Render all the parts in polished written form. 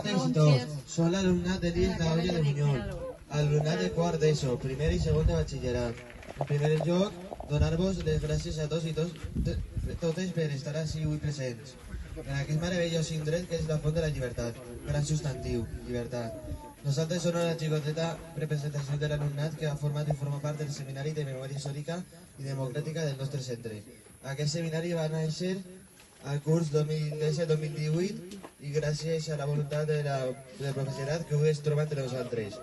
totes i tots. Som l'alumnat de l'IES La Olla de Bunyol, alumnat de quart d'ESO, primer i segon de batxillerat. En primer lloc, donar-vos les gràcies a tots i totes per estar així avui presents. En aquest meravellós indret que és la Font de la Llibertat, gran substantiu, llibertat. Nosaltres som una xicoteta representació de l'alumnat que ha format i forma part del Seminari de Memòria Històrica i Democràtica del nostre centre. Aquest seminari va néixer al curs 2017-2018 i gràcies a la voluntat del professorat que avui es troba entre nosaltres.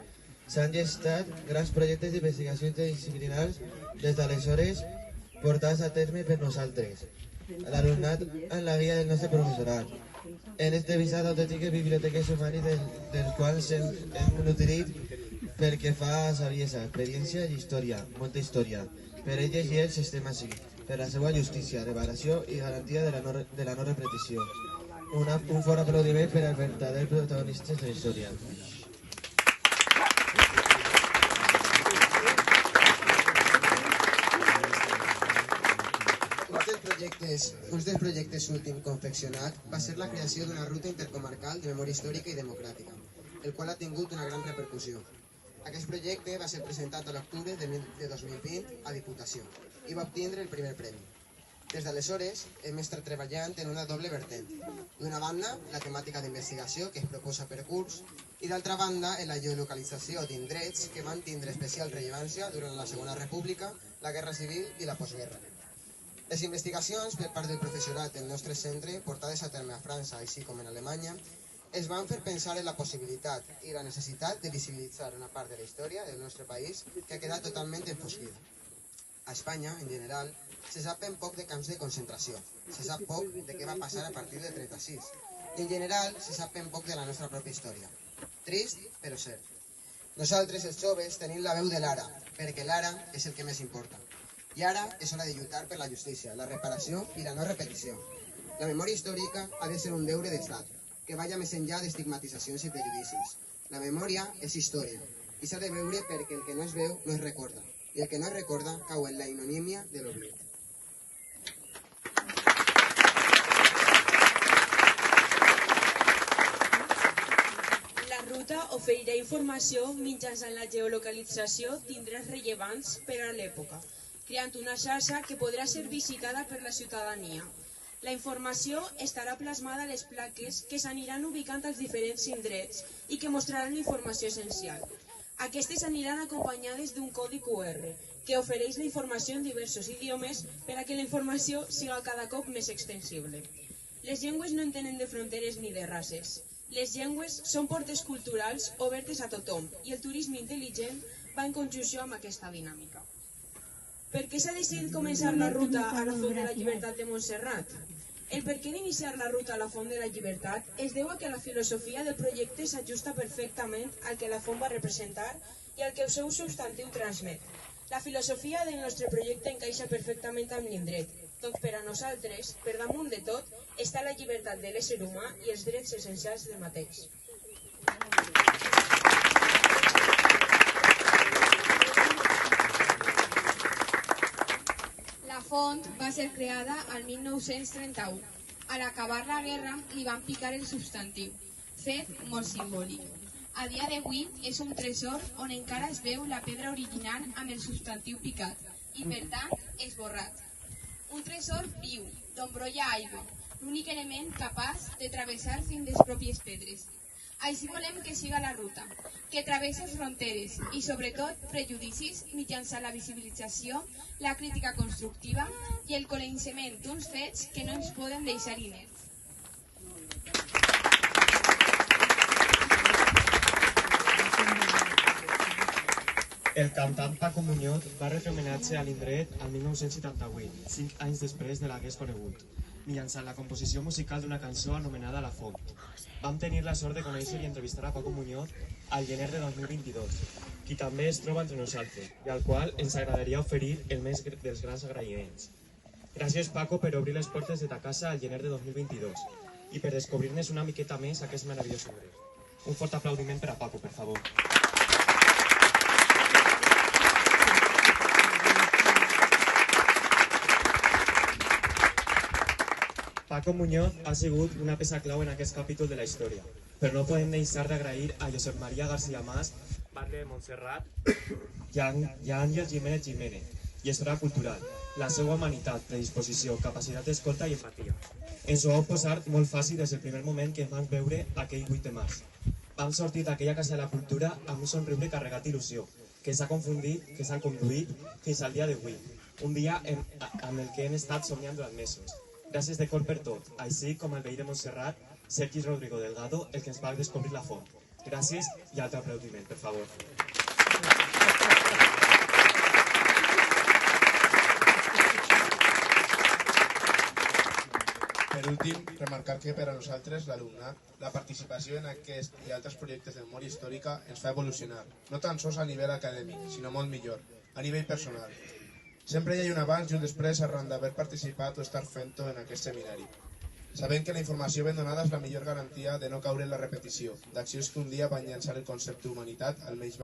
S'han gestat grans projectes d'investigació interdisciplinars des d'aleshores portats a terme per nosaltres, l'alumnat en la guia del nostre professorat. Hem entrevistat autèntiques biblioteques humanes dels quals hem nutrit pel que fa a saviesa, experiència i història, molta història. Per elles i ells estem així, per la seva justícia, reparació i garantia de la no repetició. Un fort aplaudiment per als verdaders protagonistes de la història. Un dels projectes últim confeccionat va ser la creació d'una ruta intercomarcal de memòria històrica i democràtica, el qual ha tingut una gran repercussió. Aquest projecte va ser presentat a l'octubre de 2020 a Diputació i va obtindre el primer premi. Des d'aleshores hem estat treballant en una doble vertent. D'una banda, la temàtica d'investigació que es proposa per curs i d'altra banda, en la geolocalització d'indrets que van tindre especial rellevància durant la Segona República, la Guerra Civil i la postguerra. Les investigacions per part del professorat del nostre centre, portades a terme a França, així com en Alemanya, es van fer pensar en la possibilitat i la necessitat de visibilitzar una part de la història del nostre país que ha quedat totalment enfosquida. A Espanya, en general, se sap ben poc de camps de concentració, se sap poc de què va passar a partir del 36, i en general se sap ben poc de la nostra pròpia història. Trist, però cert. Nosaltres, els joves, tenim la veu de l'ara, perquè l'ara és el que més importa. I ara és hora de lluitar per la justícia, la reparació i la no repetició. La memòria històrica ha de ser un deure d'estat, que vaya més enllà d'estigmatitzacions i prejudicis. La memòria és història, i s'ha de veure perquè el que no es veu no es recorda, i el que no es recorda cau en la ignomínia de l'oblit. La ruta oferirà informació mitjançant la geolocalització d'indrets rellevants per a l'època, creant una xarxa que podrà ser visitada per la ciutadania. La informació estarà plasmada a les plaques que s'aniran ubicant als diferents indrets i que mostraran informació essencial. Aquestes aniran acompanyades d'un codi QR que ofereix la informació en diversos idiomes per a que la informació siga cada cop més extensible. Les llengües no entenen de fronteres ni de races. Les llengües són portes culturals obertes a tothom i el turisme intel·ligent va en conjunció amb aquesta dinàmica. Per què s'ha decidit començar la ruta a la Font de la Llibertat de Montserrat? El perquè d'iniciar la ruta a la Font de la Llibertat es deu a que la filosofia del projecte s'ajusta perfectament al que la font va representar i al que el seu substantiu transmet. La filosofia del nostre projecte encaixa perfectament amb l'indret, doncs per a nosaltres, per damunt de tot, està la llibertat de l'ésser humà i els drets essencials del mateix. La font va ser creada al 1931. A l'acabar la guerra li van picar el substantiu, fet molt simbòlic. A dia d'avui és un tresor on encara es veu la pedra original amb el substantiu picat i, per tant, esborrat. Un tresor viu, d'on brolla aigua, l'únic element capaç de travessar fins les pròpies pedres. Així volem que siga la ruta, que travessa fronteres i, sobretot, prejudicis mitjançant la visibilització, la crítica constructiva i el coneixement d'uns fets que no ens poden deixar inerts. El cantant Paco Muñoz va retre homenatge a l'indret al 1978, 5 anys després de l'hagués conegut, mitjançant la composició musical d'una cançó anomenada La Font. Vam tenir la sort de conèixer i entrevistar a Paco Muñoz al gener de 2022, qui també es troba entre nosaltres i al qual ens agradaria oferir el més dels grans agraïments. Gràcies, Paco, per obrir les portes de ta casa al gener de 2022 i per descobrir-nos una miqueta més aquest meravellós indret. Un fort aplaudiment per a Paco, per favor. Paco Muñoz ha sigut una peça clau en aquest capítol de la història. Però no podem deixar d'agrair a Josep Maria García Mas, Batlle de Montserrat, i a Àngel Jiménez i Història Cultural, la seva humanitat, predisposició, capacitat d'escolta i empatia. Ens ho vau posar molt fàcil des del primer moment que vam veure aquell 8 de març. Vam sortir d'aquella Casa de la Cultura amb un somriure carregat d'il·lusió, que s'ha conduït fins al dia d'avui, un dia amb el que hem estat somiant durant mesos. Gràcies de cor per tot, així com el veí de Montserrat, Sergi Rodrigo Delgado, el que ens va descobrir la font. Gràcies i altre aplaudiment, per favor. Per últim, remarcar que per a nosaltres, l'alumnat, la participació en aquest i altres projectes de memòria històrica ens fa evolucionar, no tan sols a nivell acadèmic, sinó molt millor, a nivell personal. Sempre hi ha un abans i un després arran d'haver participat o estar fent-ho en aquest seminari. Sabem que la informació ben donada és la millor garantia de no caure en la repetició, d'accions que un dia van llançar el concepte d'humanitat al menys